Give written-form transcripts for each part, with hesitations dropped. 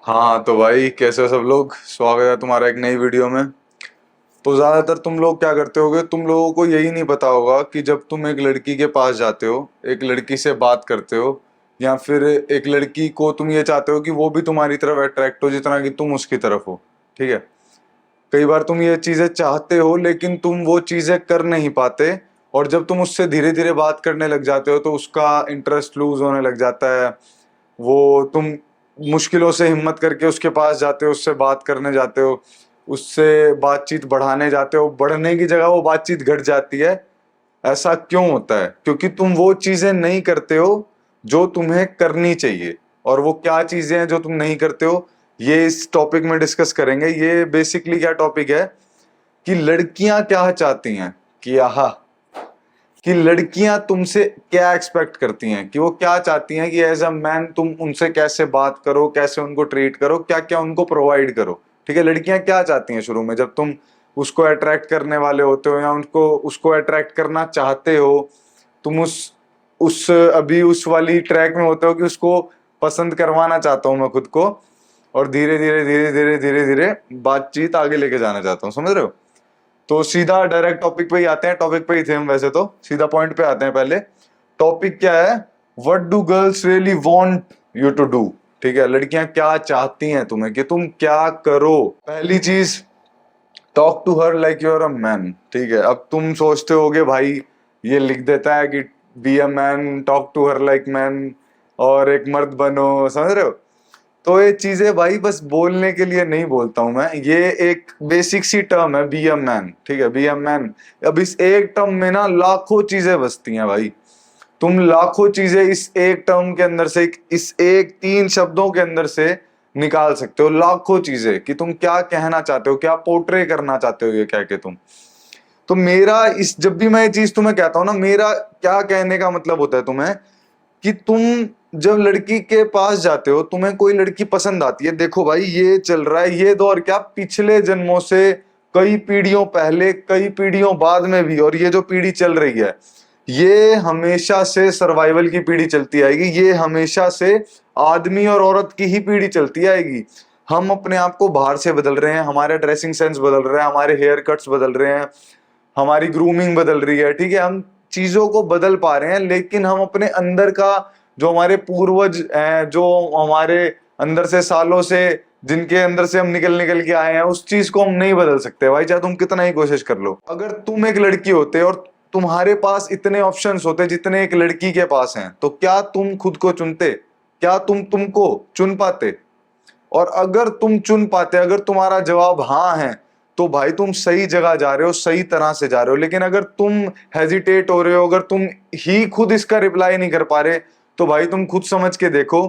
हाँ तो भाई कैसे हो सब लोग। स्वागत है तुम्हारा एक नई वीडियो में। तो ज्यादातर तुम लोग क्या करते होगे, तुम लोगों को यही नहीं पता होगा कि जब तुम एक लड़की के पास जाते हो, एक लड़की से बात करते हो, या फिर एक लड़की को तुम ये चाहते हो कि वो भी तुम्हारी तरफ अट्रैक्ट हो जितना कि तुम उसकी तरफ हो। ठीक है। कई बार तुम ये चीजें चाहते हो लेकिन तुम वो चीजें कर नहीं पाते। और जब तुम उससे धीरे धीरे बात करने लग जाते हो तो उसका इंटरेस्ट लूज होने लग जाता है। वो तुम मुश्किलों से हिम्मत करके उसके पास जाते हो, उससे बात करने जाते हो, उससे बातचीत बढ़ाने जाते हो, बढ़ने की जगह वो बातचीत घट जाती है। ऐसा क्यों होता है? क्योंकि तुम वो चीजें नहीं करते हो जो तुम्हें करनी चाहिए। और वो क्या चीजें हैं जो तुम नहीं करते हो, ये इस टॉपिक में डिस्कस करेंगे। ये बेसिकली क्या टॉपिक है कि लड़कियां क्या चाहती हैं, कि आहा, कि लड़कियां तुमसे क्या एक्सपेक्ट करती हैं, कि वो क्या चाहती हैं कि एज अ मैन तुम उनसे कैसे बात करो, कैसे उनको ट्रीट करो, क्या क्या उनको प्रोवाइड करो। ठीक है। लड़कियां क्या चाहती हैं शुरू में जब तुम उसको अट्रैक्ट करने वाले होते हो या उनको उसको अट्रैक्ट करना चाहते हो। तुम उस अभी उस वाली ट्रैक में होते हो कि उसको पसंद करवाना चाहता हूं मैं खुद को, और धीरे धीरे धीरे धीरे धीरे धीरे बातचीत आगे लेके जाना चाहता हूँ। समझ रहे हो? तो सीधा डायरेक्ट टॉपिक पे ही आते हैं। टॉपिक पे ही थे हम वैसे, तो सीधा पॉइंट पे आते हैं। पहले टॉपिक क्या है? What do girls really want you to do. ठीक है। लड़कियां क्या चाहती हैं तुम्हें कि तुम क्या करो। पहली चीज, talk to her like you are a man. ठीक है। अब तुम सोचते होगे भाई ये लिख देता है कि be a man, talk to her like man, और एक मर्द बनो। समझ रहे हो? तो ये चीजें भाई बस बोलने के लिए नहीं बोलता हूं मैं, ये एक बेसिक सी टर्म है, बी अ मैन। ठीक है, बी अ मैन। अब इस एक टर्म में ना लाखों चीजें बसती हैं भाई। तुम लाखों चीजें इस एक टर्म के अंदर से, इस एक 3 शब्दों के अंदर से निकाल सकते हो। लाखों चीजें कि तुम क्या कहना चाहते हो, क्या पोर्ट्रे करना चाहते हो ये कह के तुम। तो मेरा इस, जब भी मैं ये चीज तुम्हें कहता हूं ना, मेरा क्या कहने का मतलब होता है तुम्हें कि तुम जब लड़की के पास जाते हो, तुम्हें कोई लड़की पसंद आती है। देखो भाई ये चल रहा है, ये दौर क्या पिछले जन्मों से, कई पीढ़ियों पहले, कई पीढ़ियों बाद में भी, और ये जो पीढ़ी चल रही है ये हमेशा से सर्वाइवल की पीढ़ी चलती आएगी। ये हमेशा से आदमी और औरत की ही पीढ़ी चलती आएगी। हम अपने आप को बाहर से बदल रहे हैं, हमारे ड्रेसिंग सेंस बदल रहे हैं, हमारे हेयर कट्स बदल रहे हैं, हमारी ग्रूमिंग बदल रही है। ठीक है। हम चीजों को बदल पा रहे हैं, लेकिन हम अपने अंदर का, जो हमारे पूर्वज हैं, जो हमारे अंदर से सालों से, जिनके अंदर से हम निकल निकल के आए हैं, उस चीज को हम नहीं बदल सकते भाई, चाहे तुम कितना ही कोशिश कर लो। अगर तुम एक लड़की होते और तुम्हारे पास इतने ऑप्शंस होते जितने एक लड़की के पास हैं, तो क्या तुम खुद को चुनते? क्या तुम तुमको चुन पाते? और अगर तुम चुन पाते, अगर तुम्हारा जवाब हाँ है, तो भाई तुम सही जगह जा रहे हो, सही तरह से जा रहे हो। लेकिन अगर तुम हेजिटेट हो रहे हो, अगर तुम ही खुद इसका रिप्लाई नहीं कर पा रहे, तो भाई तुम खुद समझ के देखो।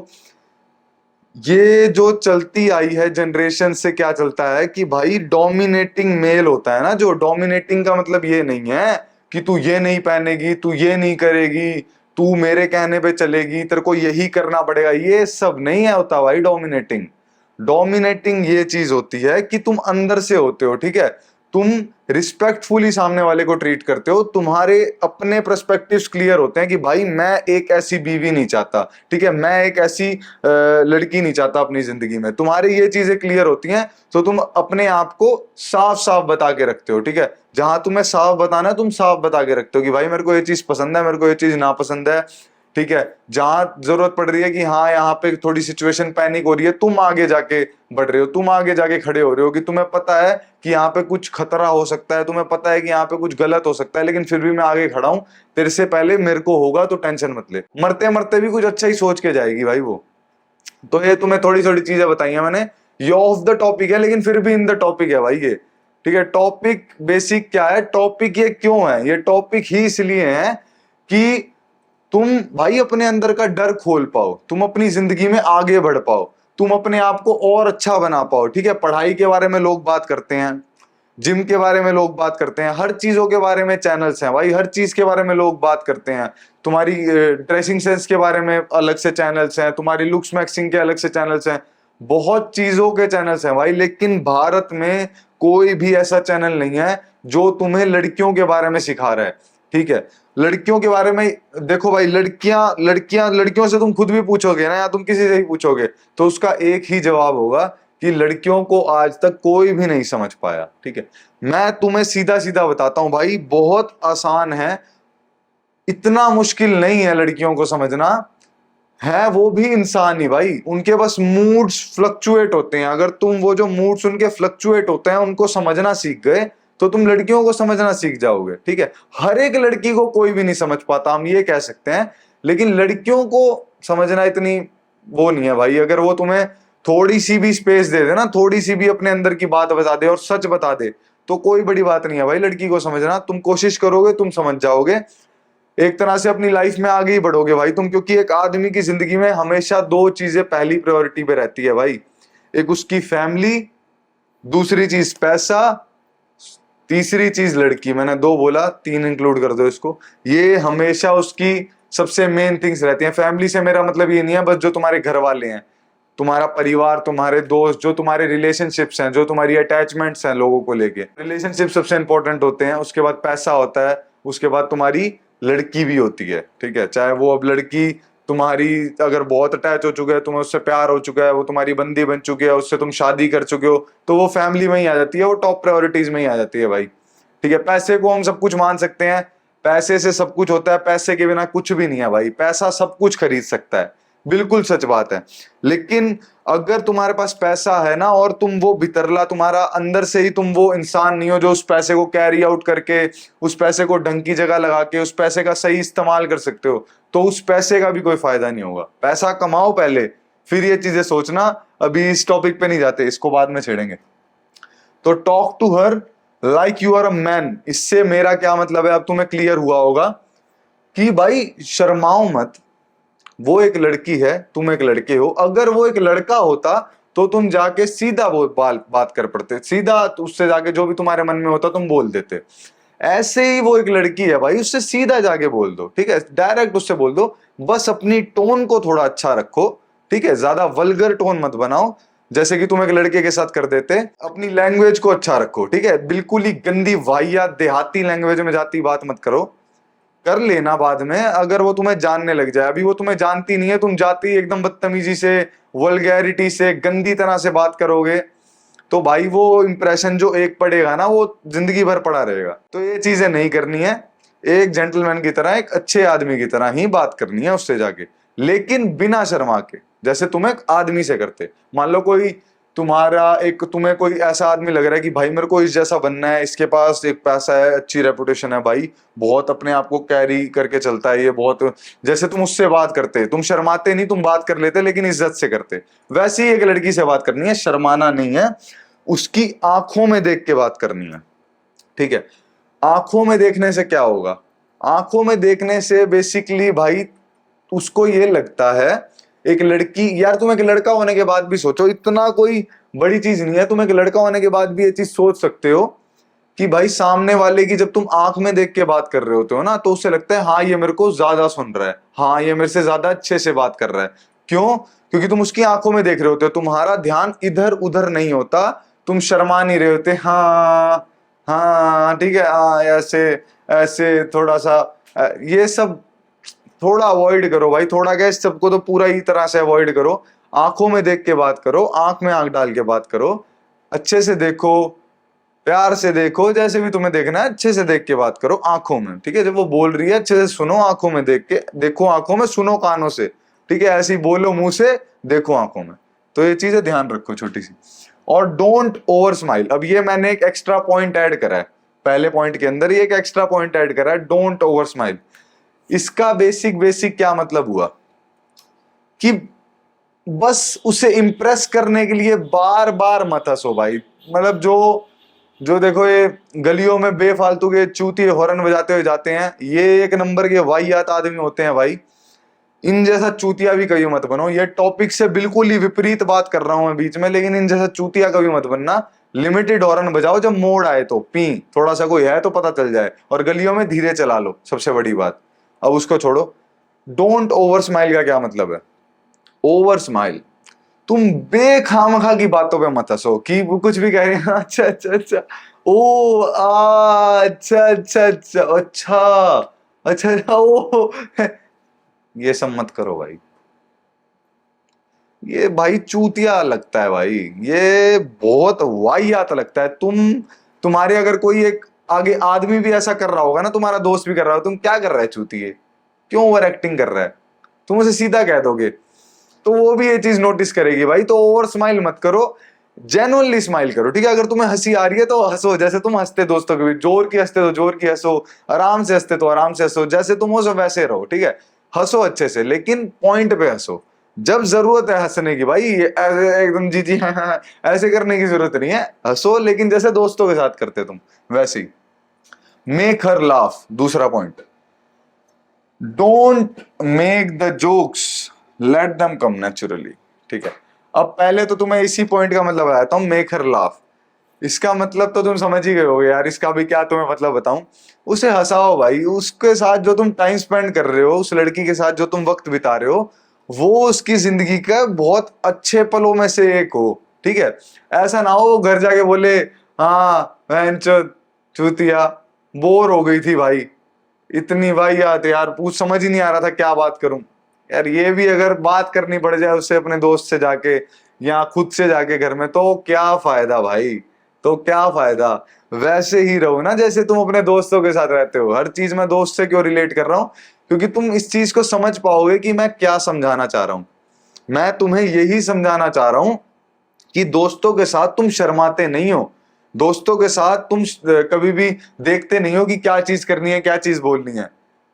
ये जो चलती आई है जनरेशन से, क्या चलता है कि भाई डोमिनेटिंग मेल होता है ना। जो डोमिनेटिंग का मतलब ये नहीं है कि तू ये नहीं पहनेगी, तू ये नहीं करेगी, तू मेरे कहने पे चलेगी, तेरे को यही करना पड़ेगा, ये सब नहीं है होता भाई डोमिनेटिंग। डोमिनेटिंग ये चीज होती है कि तुम अंदर से होते हो। ठीक है। तुम रिस्पेक्टफुली सामने वाले को ट्रीट करते हो, तुम्हारे अपने पर्सपेक्टिव्स क्लियर होते हैं कि भाई मैं एक ऐसी बीवी नहीं चाहता। ठीक है। मैं एक ऐसी लड़की नहीं चाहता अपनी जिंदगी में। तुम्हारी ये चीजें क्लियर होती हैं, तो तुम अपने आप को साफ साफ बता के रखते हो। ठीक है। जहां तुम्हें साफ बताना है तुम साफ बता के रखते हो कि भाई मेरे को ये चीज पसंद है, मेरे को ये चीज नापसंद है। ठीक है। जहां जरूरत पड़ रही है कि हाँ यहाँ पे थोड़ी सिचुएशन पैनिक हो रही है, तुम आगे जाके बढ़ रहे हो, तुम आगे जाके खड़े हो रहे हो कि तुम्हें पता है कि यहाँ पे कुछ खतरा हो सकता है, तुम्हें पता है कि यहाँ पे कुछ गलत हो सकता है, लेकिन फिर भी मैं आगे खड़ा हूं, तेरे से पहले मेरे को होगा, तो टेंशन मत ले। मरते मरते भी कुछ अच्छा ही सोच के जाएगी भाई वो। तो ये तुम्हें थोड़ी थोड़ी चीजें बताई हैं मैंने। ये ऑफ द टॉपिक है लेकिन फिर भी इन द टॉपिक है भाई ये। ठीक है। टॉपिक बेसिक क्या है, टॉपिक ये क्यों है, ये टॉपिक ही इसलिए है कि तुम भाई अपने अंदर का डर खोल पाओ, तुम अपनी जिंदगी में आगे बढ़ पाओ, तुम अपने आप को और अच्छा बना पाओ। ठीक है। पढ़ाई के बारे में लोग बात करते हैं, जिम के बारे में लोग बात करते हैं, हर चीजों के बारे में चैनल्स हैं भाई, हर चीज के बारे में लोग बात करते हैं। तुम्हारी ड्रेसिंग सेंस के बारे में अलग से चैनल्स हैं, तुम्हारी लुक्स मैक्सिंग के अलग से चैनल्स हैं, बहुत चीजों के चैनल्स हैं भाई। लेकिन भारत में कोई भी ऐसा चैनल नहीं है जो तुम्हें लड़कियों के बारे में सिखा रहा है। ठीक है। लड़कियों के बारे में देखो भाई, लड़कियों से तुम खुद भी पूछोगे ना, या तुम किसी से भी पूछोगे, तो उसका एक ही जवाब होगा कि लड़कियों को आज तक कोई भी नहीं समझ पाया। ठीक है, मैं तुम्हें सीधा सीधा बताता हूं भाई, बहुत आसान है, इतना मुश्किल नहीं है लड़कियों को समझना। है वो भी इंसान ही भाई, उनके बस मूड्स फ्लक्चुएट होते हैं। अगर तुम वो जो मूड्स उनके फ्लक्चुएट होते हैं उनको समझना सीख गए, तो तुम लड़कियों को समझना सीख जाओगे। ठीक है, हर एक लड़की को कोई भी नहीं समझ पाता, हम ये कह सकते हैं, लेकिन लड़कियों को समझना इतनी वो नहीं है भाई। अगर वो तुम्हें थोड़ी सी भी स्पेस दे दे ना, थोड़ी सी भी अपने अंदर की बात बता दे और सच बता दे, तो कोई बड़ी बात नहीं है भाई लड़की को समझना। तुम कोशिश करोगे, तुम समझ जाओगे, एक तरह से अपनी लाइफ में आगे ही बढ़ोगे भाई तुम। क्योंकि एक आदमी की जिंदगी में हमेशा दो चीजें पहली प्रायोरिटी पे रहती है भाई, एक उसकी फैमिली, दूसरी चीज पैसा, तीसरी चीज लड़की। मैंने दो बोला, तीन इंक्लूड कर दो इसको। ये हमेशा उसकी सबसे मेन थिंग्स रहती हैं। फैमिली से मेरा मतलब ये नहीं है बस जो तुम्हारे घर वाले हैं, तुम्हारा परिवार, तुम्हारे दोस्त, जो तुम्हारे रिलेशनशिप्स हैं, जो तुम्हारी अटैचमेंट्स हैं लोगों को लेके, रिलेशनशिप सबसे इंपॉर्टेंट होते हैं। उसके बाद पैसा होता है, उसके बाद तुम्हारी लड़की भी होती है। ठीक है, चाहे वो अब लड़की तुम्हारी अगर बहुत अटैच हो चुका है, तुम्हें उससे प्यार हो चुका है, वो तुम्हारी बंदी बन चुकी है, उससे तुम शादी कर चुके हो, तो वो फैमिली में ही आ जाती है, वो टॉप प्रायोरिटीज में ही आ जाती है भाई। ठीक है, पैसे को हम सब कुछ मान सकते हैं, पैसे से सब कुछ होता है, पैसे के बिना कुछ भी नहीं है भाई। पैसा सब कुछ खरीद सकता है, बिल्कुल सच बात है। लेकिन अगर तुम्हारे पास पैसा है ना, और तुम वो भितरला, तुम्हारा अंदर से ही तुम वो इंसान नहीं हो जो उस पैसे को कैरी आउट करके, उस पैसे को ढंग की जगह लगा के, उस पैसे का सही इस्तेमाल कर सकते हो, तो उस पैसे का भी कोई फायदा नहीं होगा। पैसा कमाओ पहले, फिर ये चीजें सोचना। अभी इस टॉपिक पे नहीं जाते, इसको बाद में छेड़ेंगे। तो talk to her like you are a man, इससे मेरा क्या मतलब है अब तुम्हें क्लियर हुआ होगा कि भाई शर्माओ मत। वो एक लड़की है, तुम एक लड़के हो। अगर वो एक लड़का होता तो तुम जाके सीधा वो बात कर पड़ते, सीधा उससे जाके जो भी तुम्हारे मन में होता तुम बोल देते। ऐसे ही वो एक लड़की है भाई, उससे सीधा जाके बोल दो। ठीक है, डायरेक्ट उससे बोल दो। बस अपनी टोन को थोड़ा अच्छा रखो। ठीक है, ज्यादा वल्गर टोन मत बनाओ जैसे कि तुम एक लड़के के साथ कर देते। अपनी लैंग्वेज को अच्छा रखो। ठीक है, बिल्कुल ही गंदी वाहियात देहाती लैंग्वेज में जाती बात मत करो। कर लेना बाद में अगर वो तुम्हें जानने लग जाए। अभी वो तुम्हें जानती नहीं है, तुम जाती एकदम बदतमीजी से, वल्गैरिटी से, गंदी तरह से बात करोगे, तो भाई वो इंप्रेशन जो एक पड़ेगा ना, वो जिंदगी भर पड़ा रहेगा। तो ये चीजें नहीं करनी है। एक जेंटलमैन की तरह, एक अच्छे आदमी की तरह ही बात करनी है उससे जाके, लेकिन बिना शर्मा के, जैसे तुम एक आदमी से करते। मान लो कोई तुम्हें कोई ऐसा आदमी लग रहा है कि भाई मेरे को इस जैसा बनना है, इसके पास एक पैसा है, अच्छी रेपुटेशन है भाई, बहुत अपने आप को कैरी करके चलता है ये, बहुत, जैसे तुम उससे बात करते, तुम शर्माते नहीं, तुम बात कर लेते लेकिन इज्जत से करते। वैसे ही एक लड़की से बात करनी है, शर्माना नहीं है, उसकी आंखों में देख के बात करनी है। ठीक है, आंखों में देखने से क्या होगा? आंखों में देखने से बेसिकली भाई उसको ये लगता है, एक लड़की, यार तुम एक लड़का होने के बाद भी सोचो, इतना कोई बड़ी चीज नहीं है, तुम एक लड़का होने के बाद भी ये चीज सोच सकते हो कि भाई सामने वाले की जब तुम आंख में देख के बात कर रहे होते हो ना, तो उससे लगता है हाँ ये मेरे को ज्यादा सुन रहा है, हाँ ये मेरे से ज्यादा अच्छे से बात कर रहा है। क्यों? क्योंकि तुम उसकी आंखों में देख रहे होते हो, तुम्हारा ध्यान इधर उधर नहीं होता, तुम शर्मा नहीं रहे होते। हाँ हाँ ठीक है, हाँ ऐसे ऐसे थोड़ा सा, ये सब थोड़ा अवॉइड करो भाई। थोड़ा क्या, इस सबको तो पूरा ही तरह से अवॉइड करो। आंखों में देख के बात करो, आंख में आंख डाल के बात करो, अच्छे से देखो, प्यार से देखो, जैसे भी तुम्हें देखना है अच्छे से देख के बात करो आंखों में। ठीक है, जब वो बोल रही है अच्छे से सुनो, आंखों में देख के देखो, आंखों में सुनो कानों से। ठीक है, ऐसे ही बोलो मुंह से, देखो आंखों में। तो ये चीजें ध्यान रखो छोटी सी। और डोंट ओवर स्माइल। अब ये मैंने एक एक्स्ट्रा पॉइंट ऐड करा है, पहले पॉइंट के अंदर ही एक एक्स्ट्रा पॉइंट ऐड करा है, डोंट ओवर स्माइल। इसका बेसिक क्या मतलब हुआ कि बस उसे इंप्रेस करने के लिए बार बार मत हंसो भाई। मतलब जो देखो ये गलियों में बेफालतू के चूतिए हॉर्न बजाते हुए जाते हैं, ये एक नंबर के वाहियात आदमी होते हैं भाई। इन जैसा चूतिया भी कभी मत बनो। ये टॉपिक से बिल्कुल ही विपरीत बात कर रहा हूं मैं बीच में, लेकिन इन जैसा चूतिया कभी मत बनना। लिमिटेड हॉर्न बजाओ, जब मोड़ आए तो पी, थोड़ा सा कोई है तो पता चल जाए, और गलियों में धीरे चला लो, सबसे बड़ी बात। अब उसको छोड़ो। डोंट ओवर स्माइल का क्या मतलब है? ओवर स्माइल, तुम बेखामखा की बातों पे मत हंसो कि वो कुछ भी कह रहे हैं, अच्छा, ओ अच्छा अच्छा अच्छा अच्छा, अच्छा अच्छा, वो ये सब मत करो भाई, ये भाई चूतिया लगता है भाई, ये बहुत वाहियात लगता है। तुम्हारे अगर कोई एक आगे आदमी भी ऐसा कर रहा होगा ना, तुम्हारा दोस्त भी कर रहा हो, तुम क्या कर रहा है चूतिए, क्यों ओवर एक्टिंग कर रहा है, तुम उसे सीधा कह दोगे तो वो भी ये चीज नोटिस करेगी भाई। तो ओवर स्माइल मत करो, जेनुअनली स्माइल करो, ठीक है। अगर तुम्हें हंसी आ रही है तो हंसो, जैसे तुम हंसते दोस्तों के बीच, जोर की हंसते तो जोर की हंसो, आराम से हंसते तो आराम से हंसो, जैसे तुम हो सब वैसे रहो, ठीक है। हंसो अच्छे से, लेकिन पॉइंट पे हंसो। जब जरूरत है हंसने की भाई, ऐसे एकदम जी जी हाँ, हाँ, हाँ, ऐसे करने की जरूरत नहीं है। हंसो लेकिन जैसे दोस्तों के साथ करते तुम वैसे ही। मेक हर लाफ, दूसरा point, don't make the jokes, let them come naturally, ठीक है। अब पहले तो तुम्हें इसी पॉइंट का मतलब बताता हूं, मेक हर लाफ। इसका मतलब तो तुम समझ ही गए होगे यार, इसका भी क्या तुम्हें मतलब बताऊं। उसे हंसाओ भाई, उसके साथ जो तुम टाइम स्पेंड कर रहे हो, उस लड़की के साथ जो तुम वक्त बिता रहे हो, वो उसकी जिंदगी का बहुत अच्छे पलों में से एक हो, ठीक है। ऐसा ना हो वो घर जाके बोले, हाँ बहन चूतिया, बोर हो गई थी भाई, इतनी वाहियात यार, पूछ समझ ही नहीं आ रहा था क्या बात करूं। यार ये भी अगर बात करनी पड़ जाए उससे अपने दोस्त से जाके या खुद से जाके घर में, तो क्या फायदा भाई, तो क्या फायदा। वैसे ही रहो ना जैसे तुम अपने दोस्तों के साथ रहते हो। हर चीज मैं दोस्त से क्यों रिलेट कर रहा हूं, क्योंकि तुम इस चीज को समझ पाओगे कि मैं क्या समझाना चाह रहा हूं। मैं तुम्हें यही समझाना चाह रहा हूं कि दोस्तों के साथ तुम शर्माते नहीं हो, दोस्तों के साथ तुम कभी भी देखते नहीं हो कि क्या चीज करनी है क्या चीज बोलनी है,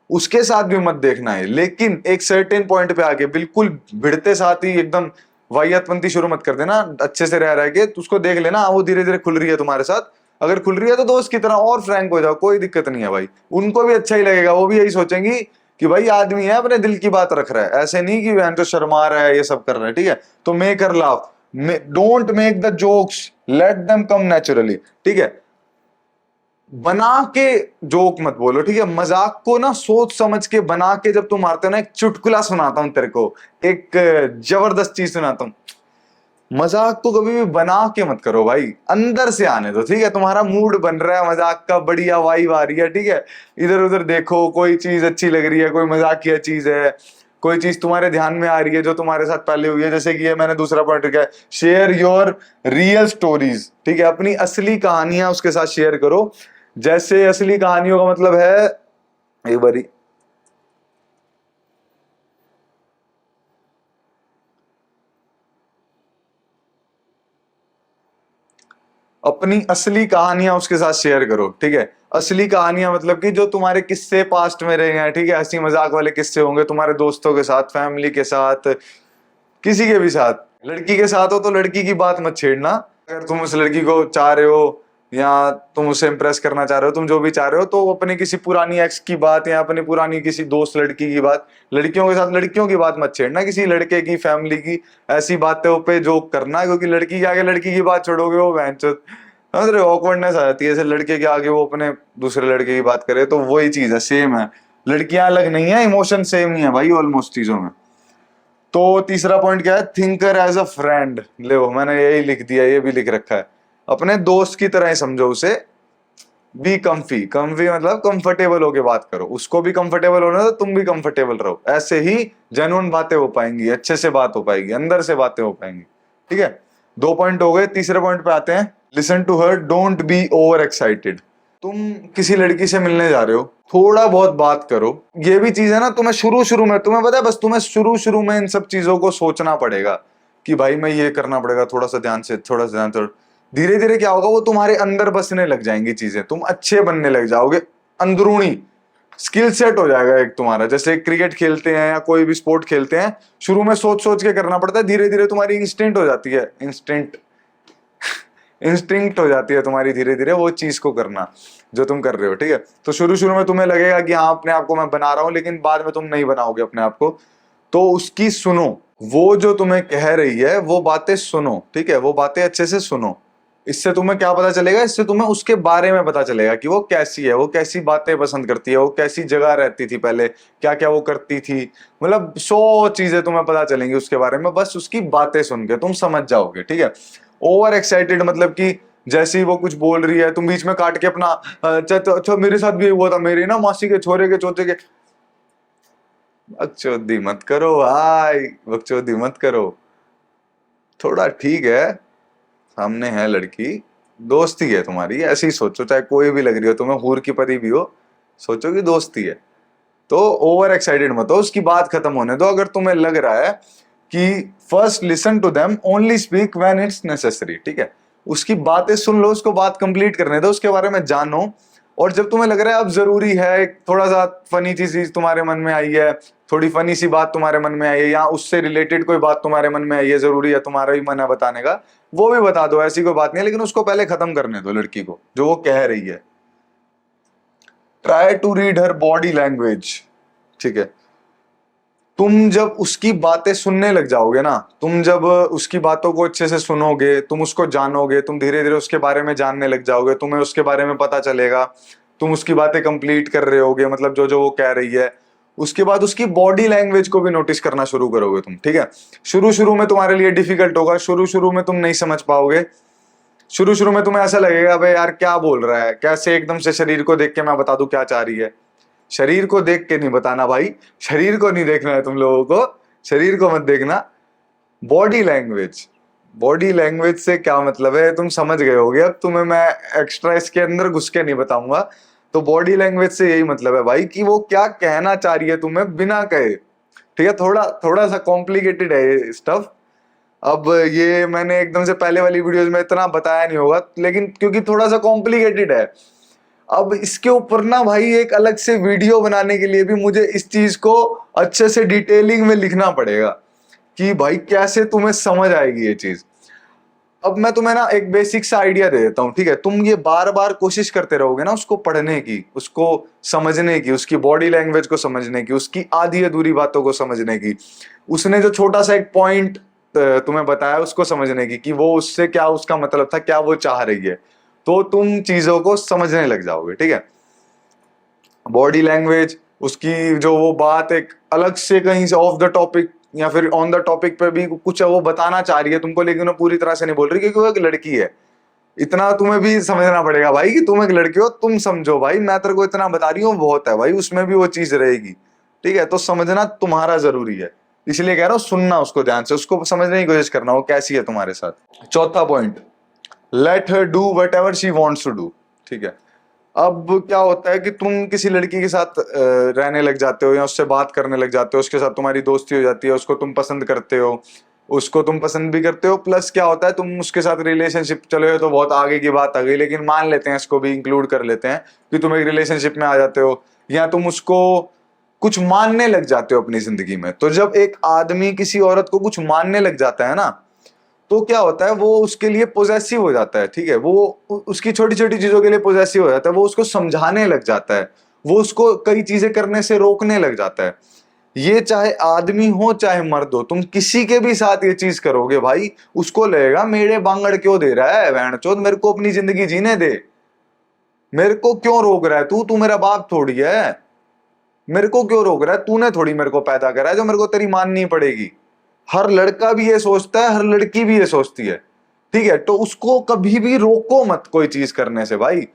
उसके साथ भी मत देखना है। लेकिन एक सर्टेन पॉइंट पे आके बिल्कुल भिड़ते साथ ही एकदम वाहियातपंती शुरू मत कर देना। अच्छे से रह के तो उसको देख लेना, वो धीरे धीरे खुल रही है तुम्हारे साथ, अगर खुल रही है तो दोस्त की तरह और फ्रैंक हो जाओ, कोई दिक्कत नहीं है भाई। उनको भी अच्छा ही लगेगा, वो भी यही सोचेंगी कि भाई आदमी है अपने दिल की बात रख रहा है, ऐसे नहीं कि बहन तो शर्मा रहा है ये सब कर रहा है, ठीक है। तो make her laugh, don't make the jokes, let them come naturally, ठीक है। बना के जोक मत बोलो, ठीक है। मजाक को ना सोच समझ के बना के जब तुम मारते हो ना, एक चुटकुला सुनाता हूं तेरे को, एक जबरदस्त चीज सुनाता हूं। मजाक को कभी भी बना के मत करो भाई, अंदर से आने दो, ठीक है। तुम्हारा मूड बन रहा है मजाक का, बढ़िया वाइब आ रही है, ठीक है। इधर उधर देखो, कोई चीज अच्छी लग रही है, कोई मजाकिया चीज है, कोई चीज तुम्हारे ध्यान में आ रही है जो तुम्हारे साथ पहले हुई है, जैसे कि ये मैंने दूसरा पॉइंट रखा है, शेयर योर रियल स्टोरीज, ठीक है। अपनी असली कहानियां उसके साथ शेयर करो। जैसे असली कहानियों का मतलब है, एक बारी अपनी असली कहानियां उसके साथ शेयर करो, ठीक है। असली कहानियां मतलब कि जो तुम्हारे किस्से पास्ट में रहे हैं, ठीक है। हंसी मजाक वाले किस्से होंगे तुम्हारे दोस्तों के साथ, फैमिली के साथ, किसी के भी साथ। लड़की के साथ हो तो लड़की की बात मत छेड़ना। अगर तुम उस लड़की को चाह रहे हो या तुम उसे इम्प्रेस करना चाह रहे हो, तुम जो भी चाह रहे हो, तो अपनी किसी पुरानी एक्स की बात या अपनी पुरानी किसी दोस्त लड़की की बात, लड़कियों के साथ लड़कियों की बात मत छेड़ना, किसी लड़के की फैमिली की ऐसी बातों पे जोक करना, क्योंकि लड़की के आगे लड़की की बात छोड़ोगे वो बहनचोद, समझ रहे हो, ऑकवर्डनेस आ जाती है। जैसे लड़के के आगे वो अपने दूसरे लड़के की बात करे, तो वही चीज है, सेम है। लड़कियां अलग नहीं है, इमोशन सेम ही है भाई ऑलमोस्ट चीजों में। तो तीसरा पॉइंट क्या है, थिंकर एज अ फ्रेंड। ले मैंने यही लिख दिया, ये भी लिख रखा है, अपने दोस्त की तरह ही समझो उसे। बी कम्फी, कम्फी मतलब कंफर्टेबल होके बात करो, उसको भी कंफर्टेबल होना तो तुम भी कंफर्टेबल रहो, ऐसे ही जेन्युइन बातें हो पाएंगी, अच्छे से बात हो पाएगी, अंदर से बातें हो पाएंगी, ठीक है। दो पॉइंट हो गए, तीसरे पॉइंट पे आते हैं, listen to her, don't be over excited. तुम किसी लड़की से मिलने जा रहे हो, थोड़ा बहुत बात करो। ये भी चीज है ना, तुम्हें शुरू शुरू में, तुम्हें पता है, बस तुम्हें शुरू शुरू में इन सब चीजों को सोचना पड़ेगा कि भाई मैं ये करना पड़ेगा, थोड़ा सा ध्यान से, थोड़ा सा ध्यान से। धीरे धीरे क्या होगा, वो तुम्हारे अंदर बसने लग जाएंगी चीजें, तुम अच्छे बनने लग जाओगे, अंदरूनी स्किल सेट हो जाएगा एक तुम्हारा। जैसे क्रिकेट खेलते हैं या कोई भी स्पोर्ट खेलते हैं, शुरू में सोच सोच के करना पड़ता है, धीरे धीरे तुम्हारी इंस्टिंक्ट हो जाती है, इंस्टिंक्ट हो जाती है तुम्हारी धीरे धीरे वो चीज को करना जो तुम कर रहे हो, ठीक है। तो शुरू शुरू में तुम्हें लगेगा कि हाँ अपने आप को मैं बना रहा हूं, लेकिन बाद में तुम नहीं बनाओगे अपने आप को। तो उसकी सुनो, वो जो तुम्हें कह रही है वो बातें सुनो, ठीक है, वो बातें अच्छे से सुनो। इससे तुम्हें क्या पता चलेगा, इससे तुम्हें उसके बारे में पता चलेगा कि वो कैसी है, वो कैसी बातें पसंद करती है, वो कैसी जगह रहती थी पहले, क्या क्या वो करती थी, मतलब 100 चीजें तुम्हें पता चलेंगी उसके बारे में, बस उसकी बातें सुन के तुम समझ जाओगे, ठीक है। ओवर एक्साइटेड मतलब कि जैसे ही वो कुछ बोल रही है तुम बीच में काट के अपना अच्छा तो अच्छा मेरे साथ भी ये हुआ था, मेरी ना मासी के छोरे के चौथे के। बकचोदी मत करो भाई, बकचोदी मत करो। थोड़ा ठीक है, सामने है लड़की, दोस्ती है तुम्हारी, ऐसे ही सोचो, चाहे कोई भी लग रही हो तुम्हें, हूर की परी भी हो, सोचो कि दोस्ती है। तो ओवर एक्साइटेड मत हो, उसकी बात खत्म होने दो। अगर तुम्हें लग रहा है कि first listen to them, only speak when it's necessary, ठीक है, उसकी बातें सुन लो, उसको बात कंप्लीट करने दो, उसके बारे में जानो। और जब तुम्हें लग रहा है अब जरूरी है, थोड़ा सा फनी चीज तुम्हारे मन में आई है, थोड़ी फनी सी बात तुम्हारे मन में आई है, या उससे रिलेटेड कोई बात तुम्हारे मन में आई है, जरूरी है, तुम्हारा ही मन है बताने का, वो भी बता दो, ऐसी कोई बात नहीं है, लेकिन उसको पहले खत्म करने दो लड़की को जो वो कह रही है। Try to read her body language, ठीक है। तुम जब उसकी बातें सुनने लग जाओगे ना, तुम जब उसकी बातों को अच्छे से सुनोगे, तुम उसको जानोगे, तुम धीरे धीरे उसके बारे में जानने लग जाओगे, तुम्हें उसके बारे में पता चलेगा, तुम उसकी बातें कंप्लीट कर रहे होगे, मतलब जो जो वो कह रही है, उसके बाद उसकी बॉडी लैंग्वेज को भी नोटिस करना शुरू करोगे तुम, ठीक है। शुरू शुरू में तुम्हारे लिए डिफिकल्ट होगा, शुरू शुरू में तुम नहीं समझ पाओगे, शुरू शुरू में तुम्हें ऐसा लगेगा भाई यार क्या बोल रहा है, कैसे एकदम से शरीर को देख के मैं बता दूं क्या चाह रही है। शरीर को देख के नहीं बताना भाई, शरीर को नहीं देखना है तुम लोगों को, शरीर को मत देखना, बॉडी लैंग्वेज। बॉडी लैंग्वेज से क्या मतलब है तुम समझ गए होगे, अब तुम्हें मैं एक्स्ट्रा इसके अंदर घुस के नहीं बताऊंगा। तो बॉडी लैंग्वेज से यही मतलब है भाई कि वो क्या कहना चाह रही है तुम्हें बिना कहे, ठीक है। थोड़ा थोड़ा सा कॉम्प्लिकेटेड है ये स्टफ। अब ये मैंने एकदम से पहले वाली वीडियोस में इतना बताया नहीं होगा, लेकिन क्योंकि थोड़ा सा कॉम्प्लिकेटेड है, अब इसके ऊपर ना भाई एक अलग से वीडियो बनाने के लिए भी मुझे इस चीज को अच्छे से डिटेलिंग में लिखना पड़ेगा कि भाई कैसे तुम्हें समझ आएगी ये चीज। अब मैं तुम्हें ना एक बेसिक सा आइडिया दे देता हूँ, ठीक है। तुम ये बार बार कोशिश करते रहोगे ना उसको पढ़ने की, उसको समझने की, उसकी बॉडी लैंग्वेज को समझने की, उसकी आधी अधूरी बातों को समझने की, उसने जो छोटा सा एक पॉइंट तुम्हें बताया उसको समझने की कि वो उससे क्या उसका मतलब था, क्या वो चाह रही है, तो तुम चीजों को समझने लग जाओगे, ठीक है। बॉडी लैंग्वेज, उसकी जो वो बात एक अलग से कहीं से ऑफ द टॉपिक या फिर ऑन द टॉपिक पे भी कुछ वो बताना चाह रही है तुमको, लेकिन वो पूरी तरह से नहीं बोल रही क्योंकि वो एक लड़की है। इतना तुम्हें भी समझना पड़ेगा भाई कि तुम एक लड़की हो, तुम समझो भाई, मैं तेरे को इतना बता रही हूँ बहुत है भाई, उसमें भी वो चीज रहेगी, ठीक है। तो समझना तुम्हारा जरूरी है, इसलिए कह रहा हूँ सुनना उसको ध्यान से, उसको समझने की कोशिश करना वो कैसी है तुम्हारे साथ। चौथा point, let her do whatever she wants to do, ठीक है। अब क्या होता है कि तुम किसी लड़की के साथ रहने लग जाते हो या उससे बात करने लग जाते हो, उसके साथ तुम्हारी दोस्ती हो जाती है, उसको तुम पसंद करते हो, उसको तुम पसंद भी करते हो, प्लस क्या होता है तुम उसके साथ रिलेशनशिप चले हो तो बहुत आगे की बात आ गई, लेकिन मान लेते हैं इसको भी इंक्लूड कर लेते हैं कि तुम एक रिलेशनशिप में आ जाते हो या तुम उसको कुछ मानने लग जाते हो अपनी जिंदगी में। तो जब एक आदमी किसी औरत को कुछ मानने लग जाता है ना, तो क्या होता है वो उसके लिए पोजेसिव हो जाता है, ठीक है। वो उसकी छोटी छोटी चीजों के लिए पोजेसिव हो जाता है, वो उसको समझाने लग जाता है, वो उसको कई चीजें करने से रोकने लग जाता है। ये चाहे आदमी हो चाहे मर्द हो, तुम किसी के भी साथ ये चीज करोगे भाई, उसको लगेगा मेरे बांगड़ क्यों दे रहा है बहनचोद, मेरे को अपनी जिंदगी जीने दे, मेरे को क्यों रोक रहा है तू मेरा बाप थोड़ी है, मेरे को क्यों रोक रहा है, तूने थोड़ी मेरे को पैदा करा है जो मेरे को तेरी माननी पड़ेगी। हर लड़का भी ये सोचता है, हर लड़की भी ये सोचती है, ठीक है। तो उसको कभी भी रोको मत कोई चीज करने से भाई।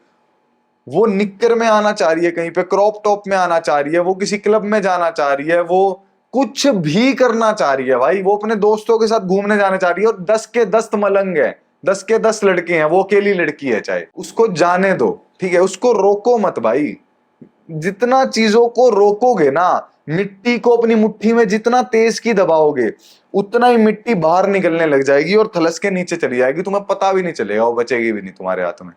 वो निक्कर में आना चाह रही है, कहीं पे क्रॉप टॉप में आना चाह रही है, वो किसी क्लब में जाना चाह रही है, वो कुछ भी करना चाह रही है भाई, वो अपने दोस्तों के साथ घूमने जाना चाह रही है, और 10 के 10 मलंग है, 10 के 10 लड़के हैं, वो अकेली लड़की है, चाहे उसको जाने दो, ठीक है। उसको रोको मत भाई, जितना चीजों को रोकोगे ना, मिट्टी को अपनी मुट्ठी में जितना तेज की दबाओगे, उतना ही मिट्टी बाहर निकलने लग जाएगी और थलस के नीचे चली जाएगी, तुम्हें पता भी नहीं चलेगा, वो बचेगी भी नहीं तुम्हारे हाथ में,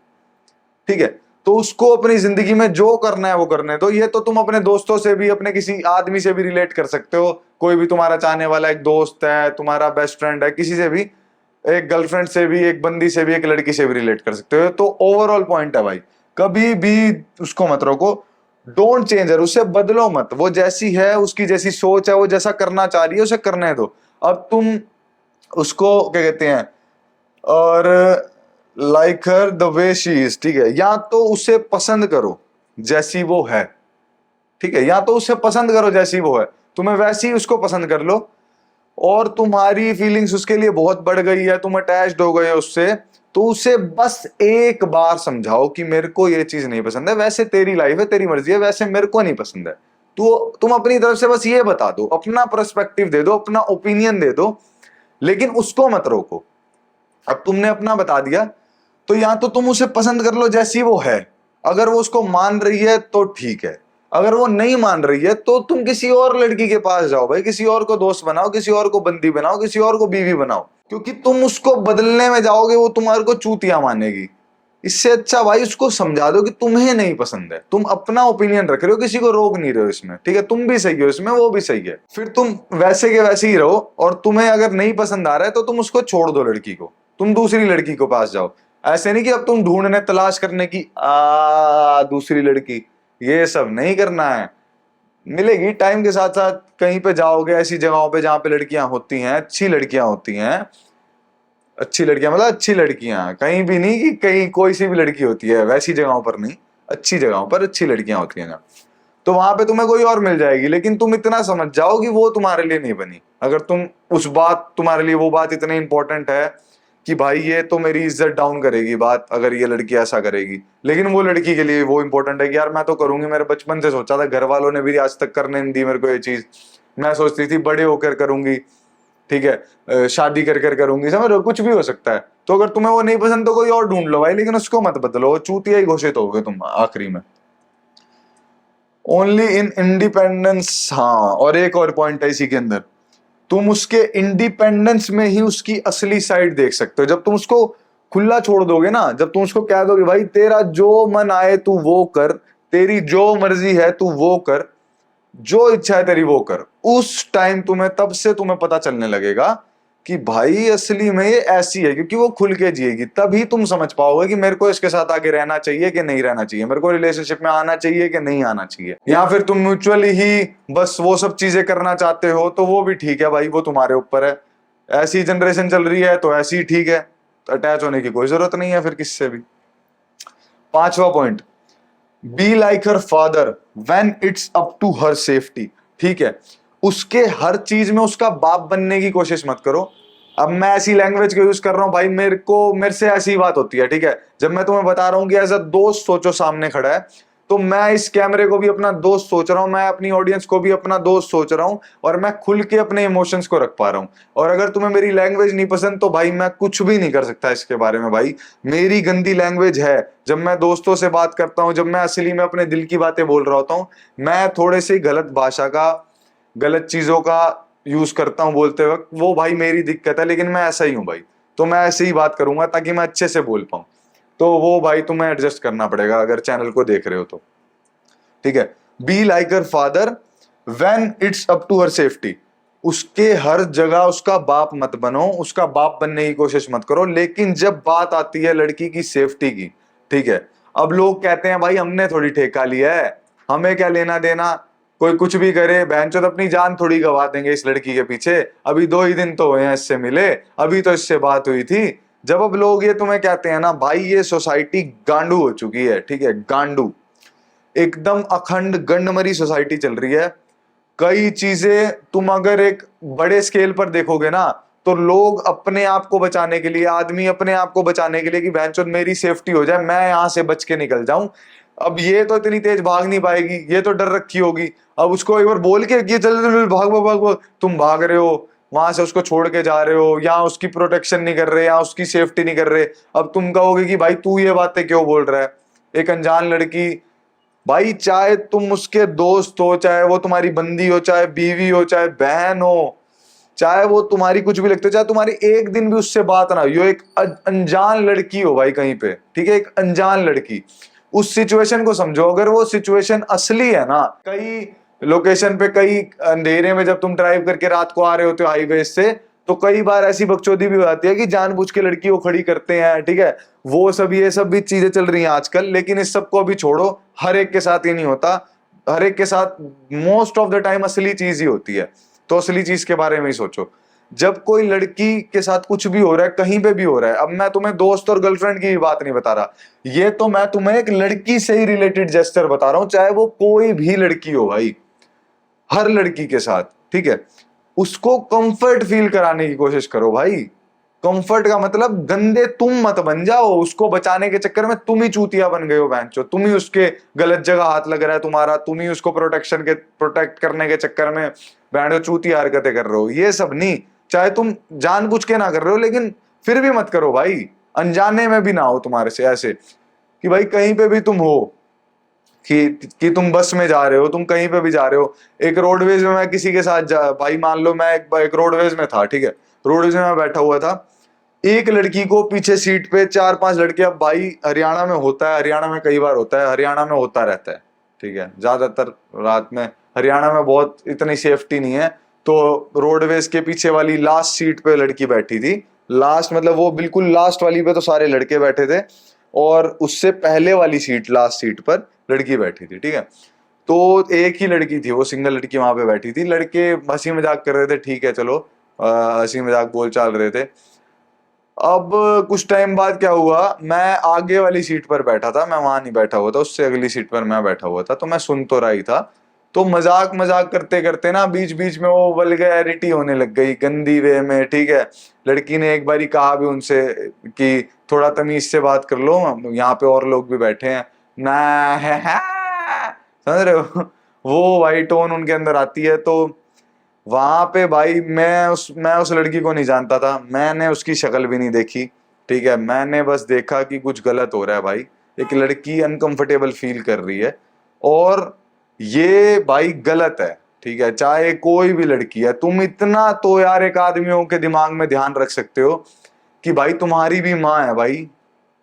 ठीक है। तो उसको अपनी जिंदगी में जो करना है वो करने दो। ये तो तुम अपने दोस्तों से भी, अपने किसी आदमी से भी रिलेट कर सकते हो, कोई भी तुम्हारा चाहने वाला एक दोस्त है, तुम्हारा बेस्ट फ्रेंड है, किसी से भी, एक गर्लफ्रेंड से भी, एक बंदी से भी, एक लड़की से भी रिलेट कर सकते हो। तो ओवरऑल पॉइंट है भाई, कभी भी उसको मत रोको, डोंट चेंज हर, उसे बदलो मत, वो जैसी है, उसकी जैसी सोच है, वो जैसा करना चाह रही है उसे करने दो। अब तुम उसको क्या कहते हैं, और like her the way she is, ठीक है। या तो उसे पसंद करो जैसी वो है, ठीक है, या तो उसे पसंद करो जैसी वो है, तुम्हें वैसी उसको पसंद कर लो, और तुम्हारी फीलिंग्स उसके लिए बहुत बढ़ गई है, तुम अटैच्ड हो गए हो उससे, तो उसे बस एक बार समझाओ कि मेरे को ये चीज नहीं पसंद है, वैसे तेरी लाइफ है, तेरी मर्जी है, वैसे मेरे को नहीं पसंद है। तो तुम अपनी तरफ से बस ये बता दो, अपना पर्सपेक्टिव दे दो, अपना ओपिनियन दे दो, लेकिन उसको मत रोको। अब तुमने अपना बता दिया, तो या तो तुम उसे पसंद कर लो जैसी वो है, अगर वो उसको मान रही है तो ठीक है, अगर वो नहीं मान रही है तो तुम किसी और लड़की के पास जाओ भाई, किसी और को दोस्त बनाओ, किसी और को बंदी बनाओ, किसी और को बीवी बनाओ, क्योंकि तुम उसको बदलने में जाओगे, वो तुम्हारे को चूतिया मानेगी। इससे अच्छा भाई उसको समझा दो कि तुम्हें नहीं पसंद है, तुम अपना ओपिनियन रख रहे हो, किसी को रोक नहीं रहे हो इसमें, ठीक है, तुम भी सही हो इसमें, वो भी सही है, फिर तुम वैसे के वैसे ही रहो। और तुम्हें अगर नहीं पसंद आ रहा है तो तुम उसको छोड़ दो लड़की को, तुम दूसरी लड़की को पास जाओ। ऐसे नहीं कि अब तुम ढूंढने तलाश करने की दूसरी लड़की, ये सब नहीं करना है। मिलेगी टाइम के साथ साथ, कहीं पे जाओगे ऐसी जगहों पे जहां पे लड़कियां होती हैं, अच्छी लड़कियां होती हैं, अच्छी लड़कियां मतलब अच्छी लड़कियां, कहीं भी नहीं कि कहीं कोई सी भी लड़की होती है, वैसी जगहों पर नहीं, अच्छी जगहों पर अच्छी लड़कियां होती हैं ना, तो वहां पे तुम्हें कोई और मिल जाएगी। लेकिन तुम इतना समझ जाओ कि वो तुम्हारे लिए नहीं बनी। अगर तुम उस बात, तुम्हारे लिए वो बात इतनी इंपॉर्टेंट है कि भाई ये तो मेरी इज्जत डाउन करेगी बात, अगर ये लड़की ऐसा करेगी, लेकिन वो लड़की के लिए वो इंपॉर्टेंट है कि यार मैं तो करूंगी, मेरे बचपन से सोचा था, घर वालों ने भी आज तक करने नहीं दी मेरे को ये चीज, मैं सोचती थी बड़े होकर करूंगी, ठीक है, शादी कर कर करूंगी, समझ रहे हो, कुछ भी हो सकता है। तो अगर तुम्हें वो नहीं पसंद तो कोई और ढूंढ लो भाई, लेकिन उसको मत बदलो, चूतिया ही घोषित होगे तुम आखिरी में। ओनली इन इंडिपेंडेंस, हाँ, और एक और पॉइंट है इसी के अंदर, तुम उसके इंडिपेंडेंस में ही उसकी असली साइड देख सकते हो। जब तुम उसको खुला छोड़ दोगे ना, जब तुम उसको कह दोगे भाई तेरा जो मन आए तू वो कर, तेरी जो मर्जी है तू वो कर, जो इच्छा है तेरी वो कर, उस टाइम तुम्हें, तब से तुम्हें पता चलने लगेगा कि भाई असली में ये ऐसी है, क्योंकि वो खुल के जिएगी। तभी तुम समझ पाओगे कि मेरे को इसके साथ आगे रहना चाहिए कि नहीं रहना चाहिए, मेरे को रिलेशनशिप में आना चाहिए कि नहीं आना चाहिए। या फिर तुम म्यूचुअली ही बस वो सब चीजें करना चाहते हो, तो वो भी ठीक है भाई, वो तुम्हारे ऊपर है। ऐसी जनरेशन चल रही है तो ऐसी ठीक है, अटैच होने की कोई जरूरत नहीं है फिर किससे भी। पांचवा point, be like her father when it's up to her safety. ठीक है, उसके हर चीज में उसका बाप बनने की कोशिश मत करो। अब मैं ऐसी लैंग्वेज का यूज कर रहा हूं भाई, मेरे से ऐसी बात होती है, ठीक है, जब मैं तुम्हें बता रहा हूं कि एज अ दोस्त सोचो, सामने खड़ा है, तो मैं इस कैमरे को भी अपना दोस्त सोच रहा हूं, मैं अपनी ऑडियंस को भी अपना दोस्त सोच रहा हूं, और मैं खुल के अपने इमोशंस को रख पा रहा हूं। और अगर तुम्हें मेरी लैंग्वेज नहीं पसंद तो भाई मैं कुछ भी नहीं कर सकता इसके बारे में। भाई मेरी गंदी लैंग्वेज है, जब मैं दोस्तों से बात करता हूं, जब मैं असली में अपने दिल की बातें बोल रहा होता हूं, मैं थोड़े से गलत भाषा का, गलत चीजों का यूज करता हूं बोलते वक्त, वो भाई मेरी दिक्कत है, लेकिन मैं ऐसा ही हूं भाई, तो मैं ऐसे ही बात करूंगा ताकि मैं अच्छे से बोल पाऊं। तो वो भाई तुम्हें एडजस्ट करना पड़ेगा अगर चैनल को देख रहे हो तो, ठीक है। Be like her father when it's up to her safety. उसके हर जगह उसका बाप मत बनो, उसका बाप बनने की कोशिश मत करो, लेकिन जब बात आती है लड़की की सेफ्टी की, ठीक है, अब लोग कहते हैं भाई हमने थोड़ी ठेका लिया है, हमें क्या लेना देना, कोई कुछ भी करे, बहनचोद अपनी जान थोड़ी गवा देंगे इस लड़की के पीछे, अभी 2 ही दिन तो हुए हैं इससे मिले, अभी तो इससे बात हुई थी। जब अब लोग ये तुम्हें कहते हैं ना भाई, ये सोसाइटी गांडू हो चुकी है, ठीक है, गांडू, एकदम अखंड गंडमरी सोसाइटी चल रही है। कई चीजें तुम अगर एक बड़े स्केल पर देखोगे ना, तो लोग अपने आप को बचाने के लिए, आदमी अपने आप को बचाने के लिए कि बहनचोद मेरी सेफ्टी हो जाए, मैं यहां से बच के निकल जाऊं, अब ये तो इतनी तेज भाग नहीं पाएगी, ये तो डर रखी होगी, अब उसको एक बार बोल के कि चल चल भाग भाग भाग भाग, तुम भाग रहे हो वहां से, उसको छोड़ के जा रहे हो, या उसकी प्रोटेक्शन नहीं कर रहे, या उसकी सेफ्टी नहीं कर रहे। अब तुम कहोगे कि भाई तू ये बातें क्यों बोल रहा है, एक अनजान लड़की, भाई चाहे तुम उसके दोस्त हो, चाहे वो तुम्हारी बंदी हो, चाहे बीवी हो, चाहे बहन हो, चाहे वो तुम्हारी कुछ भी लगती हो, चाहे तुम्हारी एक दिन भी उससे बात ना हो, एक अनजान लड़की हो भाई कहीं पे, ठीक है, एक अनजान लड़की, उस सिचुएशन को समझो। अगर वो सिचुएशन असली है ना, कई लोकेशन पे, कई अंधेरे में जब तुम ड्राइव करके रात को आ रहे होते हो हाईवे से, तो कई बार ऐसी बकचोदी भी हो जाती है कि जानबूझ के लड़की को खड़ी करते हैं, ठीक है, वो सब, ये सब भी चीजें चल रही हैं आजकल। लेकिन इस सब को अभी छोड़ो, हर एक के साथ ये नहीं होता, हर एक के साथ मोस्ट ऑफ द टाइम असली चीज ही होती है। तो असली चीज के बारे में ही सोचो। जब कोई लड़की के साथ कुछ भी हो रहा है, कहीं पे भी हो रहा है, अब मैं तुम्हें दोस्त और गर्लफ्रेंड की भी बात नहीं बता रहा, ये तो मैं तुम्हें एक लड़की से ही रिलेटेड जेस्चर बता रहा हूं, चाहे वो कोई भी लड़की हो भाई, हर लड़की के साथ, ठीक है, उसको कंफर्ट फील कराने की कोशिश करो भाई, कंफर्ट का मतलब गंदे तुम मत बन जाओ, उसको बचाने के चक्कर में तुम ही चूतिया बन गए हो बहनचो, तुम ही उसके गलत जगह हाथ लग रहा है तुम्हारा, तुम ही उसको प्रोटेक्ट करने के चक्कर में बहन चूतिया हरकतें कर रहे हो। ये सब नहीं, चाहे तुम जानबूझ के ना कर रहे हो लेकिन फिर भी मत करो भाई, अनजाने में भी ना हो तुम्हारे से ऐसे कि भाई कहीं पे भी तुम हो कि तुम बस में जा रहे हो, तुम कहीं पे भी जा रहे हो, एक रोडवेज में मैं किसी के साथ भाई मान लो मैं एक रोडवेज में था, ठीक है, रोडवेज में मैं बैठा हुआ था, एक लड़की को पीछे सीट पे 4-5 लड़के, अब भाई हरियाणा में होता है, हरियाणा में कई बार होता है, हरियाणा में होता रहता है, ठीक है, ज्यादातर रात में हरियाणा में बहुत इतनी सेफ्टी नहीं है, तो रोडवेज के पीछे वाली लास्ट सीट पे लड़की बैठी थी, लास्ट मतलब वो बिल्कुल लास्ट वाली पे तो सारे लड़के बैठे थे, और उससे पहले वाली सीट लास्ट सीट पर लड़की बैठी थी, ठीक है। तो एक ही लड़की थी, वो सिंगल लड़की वहां पे बैठी थी, लड़के हंसी मजाक कर रहे थे, ठीक है चलो, हंसी मजाक बोल चाल रहे थे। अब कुछ टाइम बाद क्या हुआ, मैं आगे वाली सीट पर बैठा था, मैं वहां नहीं बैठा हुआ था, उससे अगली सीट पर मैं बैठा हुआ था, तो मैं सुन तो रहा ही था, तो मजाक मजाक करते करते ना बीच बीच में वो वल्गैरिटी होने लग गई गंदी वे में, ठीक है। लड़की ने एक बारी कहा भी उनसे कि थोड़ा तमीज से बात कर लो, यहाँ पे और लोग भी बैठे हैं ना, है समझ रहे हो वो भाई टोन उनके अंदर आती है। तो वहां पे भाई मैं उस लड़की को नहीं जानता था, मैंने उसकी शक्ल भी नहीं देखी, ठीक है, मैंने बस देखा कि कुछ गलत हो रहा है भाई, एक लड़की अनकंफर्टेबल फील कर रही है, और ये भाई गलत है, ठीक है, चाहे कोई भी लड़की है, तुम इतना तो यार एक आदमियों के दिमाग में ध्यान रख सकते हो कि भाई तुम्हारी भी माँ है भाई,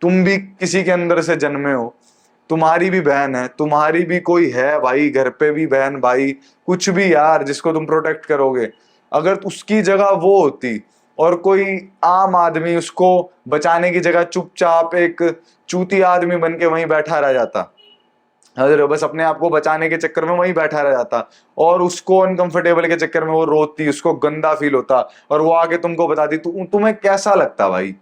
तुम भी किसी के अंदर से जन्मे हो, तुम्हारी भी बहन है, तुम्हारी भी कोई है भाई घर पे भी बहन भाई, कुछ भी यार जिसको तुम प्रोटेक्ट करोगे, अगर उसकी जगह वो होती और कोई आम आदमी उसको बचाने की जगह चुपचाप एक चूती आदमी बन के वहीं बैठा रह जाता, अरे बस अपने आप को बचाने के चक्कर में वहीं बैठा रह जाता, और उसको अनकंफर्टेबल के चक्कर में वो रोती, उसको गंदा फील होता, और वो आगे तुमको बताती, तुम्हें कैसा लगता भाई,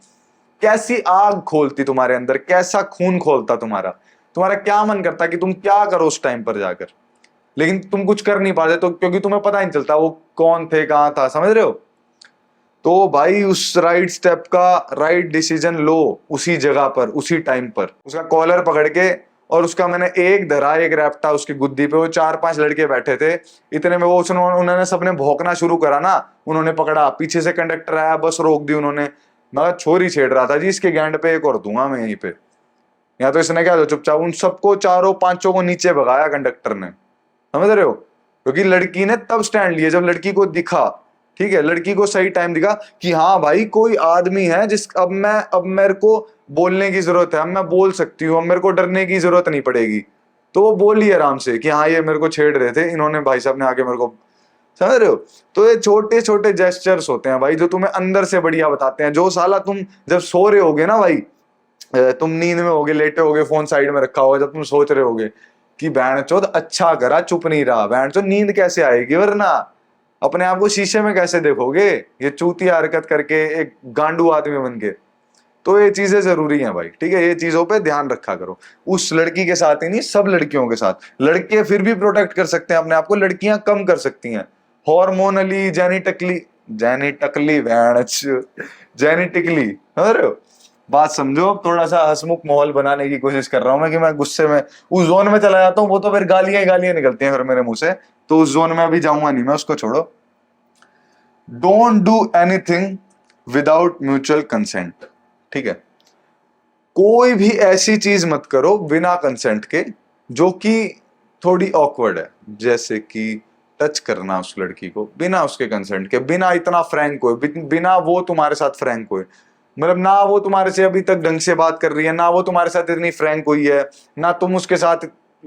कैसी आग खोलती तुम्हारे अंदर, कैसा खून खोलता तुम्हारा, तुम्हारा क्या मन करता कि तुम क्या करो उस टाइम पर जाकर, लेकिन तुम कुछ कर नहीं पाते, तो क्योंकि तुम्हें पता नहीं चलता वो कौन थे कहां था, समझ रहे हो। तो भाई उस राइट स्टेप का राइट डिसीजन लो, उसी जगह पर उसी टाइम पर, उसका कॉलर पकड़ के, और उसका मैंने एक धरा, एक रैप्टा उसकी गुद्दी पे, वो 4-5 लड़के बैठे थे, इतने में वो उन्होंने सबने भौंकना शुरू करा ना, उन्होंने पकड़ा, पीछे से कंडक्टर आया, बस रोक दी उन्होंने, मैं छोरी छेड़ रहा था जी, इसके गैंड पे एक और दूंगा मैं यहीं पे, या तो इसने क्या तो चुपचाप उन सबको 4-5 को नीचे भगाया कंडक्टर ने, समझ रहे हो, क्योंकि लड़की ने तब स्टैंड लिया जब लड़की को दिखा, ठीक है, लड़की को सही टाइम दिखा कि हाँ भाई कोई आदमी है जिस अब मेरे को बोलने की जरूरत है, अब मैं बोल सकती हूँ, अब मेरे को डरने की जरूरत नहीं पड़ेगी, तो वो बोली आराम से कि हाँ ये मेरे को छेड़ रहे थे इन्होंने, भाई साहब ने आके मेरे को, समझ रहे हो। तो ये छोटे छोटे जेस्चर्स होते हैं भाई जो तुम्हें अंदर से बढ़िया बताते हैं, जो साला तुम जब सो रहे होगे ना भाई, तुम नींद में होगे, लेटे होगे, फोन साइड में रखा होगा, जब तुम सोच रहे होगे कि बहन चोद अच्छा करा चुप नहीं रहा, बहन चोद नींद कैसे आएगी, वरना अपने आप को शीशे में कैसे देखोगे ये चूतिया हरकत करके एक गांडू आदमी बन के। तो ये चीजें जरूरी हैं भाई, ठीक है, ये चीजों पे ध्यान रखा करो, उस लड़की के साथ ही नहीं सब लड़कियों के साथ, लड़के फिर भी प्रोटेक्ट कर सकते हैं अपने आप को, लड़कियां कम कर सकती हैं, हॉर्मोनली जेनेटिकली जेनेटिकली जेनेटिकली, समझ रहे हो, बात समझो। अब थोड़ा सा हंसमुख माहौल बनाने की कोशिश कर रहा हूं मैं कि मैं गुस्से में उस जोन में चला जाता हूँ, वो तो फिर गालियां ही गालियां निकलती हैं फिर मेरे मुंह से, तो उस जोन में अभी जाऊंगा नहीं मैं, उसको छोड़ो। Don't do anything without mutual consent, ठीक है, कोई भी ऐसी चीज मत करो बिना कंसेंट के जो कि थोड़ी ऑकवर्ड है, जैसे कि टच करना उस लड़की को बिना उसके कंसेंट के, बिना इतना फ्रैंक हुए, बिना वो तुम्हारे साथ फ्रैंक हुए, मतलब ना वो तुम्हारे से अभी तक ढंग से बात कर रही है, ना वो तुम्हारे साथ इतनी फ्रैंक हुई है, ना तुम उसके साथ,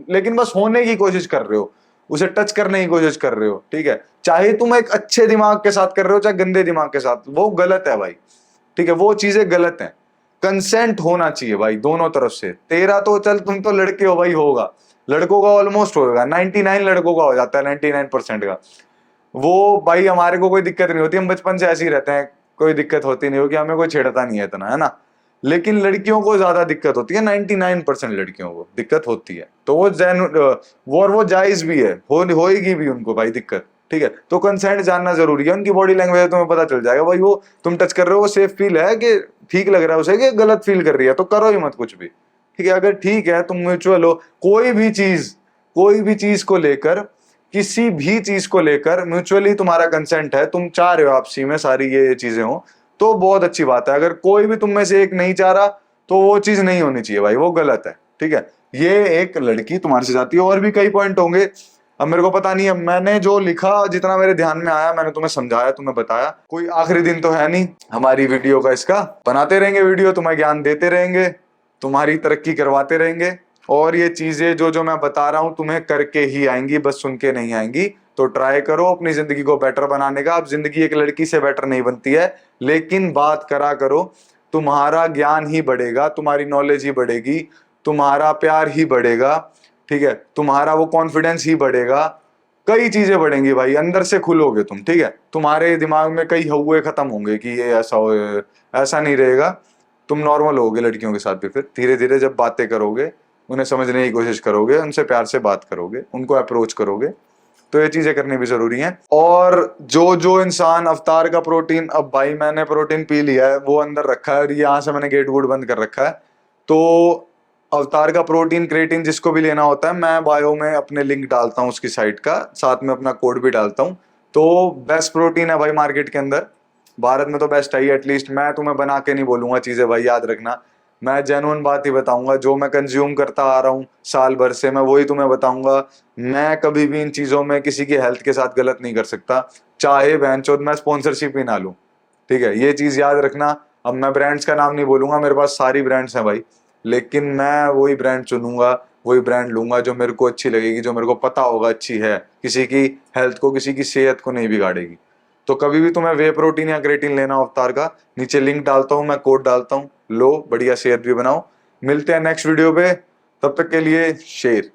लेकिन बस होने की कोशिश कर रहे हो, उसे टच करने की कोशिश कर रहे हो, ठीक है, चाहे तुम एक अच्छे दिमाग के साथ कर रहे हो चाहे गंदे दिमाग के साथ, वो गलत है भाई, ठीक है, वो चीजें गलत हैं। कंसेंट होना चाहिए भाई दोनों तरफ से, तेरा तो चल तुम तो लड़के हो भाई, होगा, लड़कों का ऑलमोस्ट होगा, 99 लड़कों का हो जाता है, 99% का, वो भाई हमारे को कोई दिक्कत नहीं होती, हम बचपन से ऐसे ही रहते हैं, कोई दिक्कत होती नहीं होगी, हमें कोई छेड़ता नहीं है इतना, है ना, लेकिन लड़कियों को ज्यादा दिक्कत होती है, 99% लड़कियों को दिक्कत होती है, तो वो और वो जायज भी है, होएगी भी उनको भाई दिक्कत, ठीक है। तो कंसेंट जानना जरूरी है, उनकी बॉडी लैंग्वेज तुम्हें पता चल जाएगा भाई वो तुम टच कर रहे हो वो सेफ फील है कि ठीक लग रहा है उसे कि गलत फील कर रही है, तो करो ही मत कुछ भी, ठीक है। अगर ठीक है तुम म्यूचुअल हो, कोई भी चीज को लेकर, किसी भी चीज को लेकर म्यूचुअली तुम्हारा कंसेंट है, तुम चाह रहे हो आपसी में सारी ये चीजें हो, तो बहुत अच्छी बात है। अगर कोई भी तुम में से एक नहीं चाह रहा तो वो चीज नहीं होनी चाहिए भाई, वो गलत है, ठीक है। ये एक लड़की तुम्हारे से चाहती है, और भी कई पॉइंट होंगे, अब मेरे को पता नहीं है, मैंने जो लिखा जितना मेरे ध्यान में आया मैंने तुम्हें समझाया, तुम्हें बताया। कोई आखिरी दिन तो है नहीं हमारी वीडियो का, इसका बनाते रहेंगे वीडियो, तुम्हें ज्ञान देते रहेंगे, तुम्हारी तरक्की करवाते रहेंगे, और ये चीजें जो जो मैं बता रहा हूं तुम्हें करके ही आएंगी, बस सुन के नहीं आएंगी। तो ट्राई करो अपनी जिंदगी को बेटर बनाने का। अब जिंदगी एक लड़की से बेटर नहीं बनती है, लेकिन बात करा करो, तुम्हारा ज्ञान ही बढ़ेगा, तुम्हारी नॉलेज ही बढ़ेगी, तुम्हारा प्यार ही बढ़ेगा, ठीक है, तुम्हारा वो कॉन्फिडेंस ही बढ़ेगा, कई चीजें बढ़ेंगी भाई, अंदर से खुलोगे तुम, ठीक है। तुम्हारे दिमाग में कई हुए खत्म होंगे कि ये ऐसा हो, ऐसा नहीं रहेगा, तुम नॉर्मल होगे लड़कियों के साथ भी। फिर धीरे धीरे जब बातें करोगे, उन्हें समझने की कोशिश करोगे, उनसे प्यार से बात करोगे, उनको अप्रोच करोगे, तो ये चीजें करनी भी जरूरी हैं। और जो जो इंसान अवतार का प्रोटीन, अब भाई मैंने प्रोटीन पी लिया है, वो अंदर रखा है, और यहाँ से मैंने गेट वूड बंद कर रखा है, तो अवतार का प्रोटीन क्रिएटिन जिसको भी लेना होता है, मैं बायो में अपने लिंक डालता हूँ उसकी साइट का, साथ में अपना कोड भी डालता हूँ। तो बेस्ट प्रोटीन है भाई मार्केट के अंदर, भारत में तो बेस्ट है ही, एटलीस्ट। मैं तुम्हें बना के नहीं बोलूंगा चीजें भाई, याद रखना, मैं जेन्युइन बात ही बताऊंगा, जो मैं कंज्यूम करता आ रहा हूँ साल भर से, मैं वही तुम्हें बताऊंगा। मैं कभी भी इन चीजों में किसी की हेल्थ के साथ गलत नहीं कर सकता, चाहे बहनचोद मैं स्पॉन्सरशिप ही ना लूं, ठीक है, ये चीज याद रखना। अब मैं ब्रांड्स का नाम नहीं बोलूंगा, मेरे पास सारी ब्रांड्स हैं भाई, लेकिन मैं वही ब्रांड चुनूंगा, वही ब्रांड लूंगा जो मेरे को अच्छी लगेगी, जो मेरे को पता होगा अच्छी है, किसी की हेल्थ को, किसी की सेहत को नहीं बिगाड़ेगी। तो कभी भी तुम्हें वे प्रोटीन या क्रेटीन लेना हो अवतार का, नीचे लिंक डालता हूं मैं, कोड डालता हूं, लो बढ़िया सेहत भी बनाओ। मिलते हैं नेक्स्ट वीडियो पे, तब तक के लिए शेर।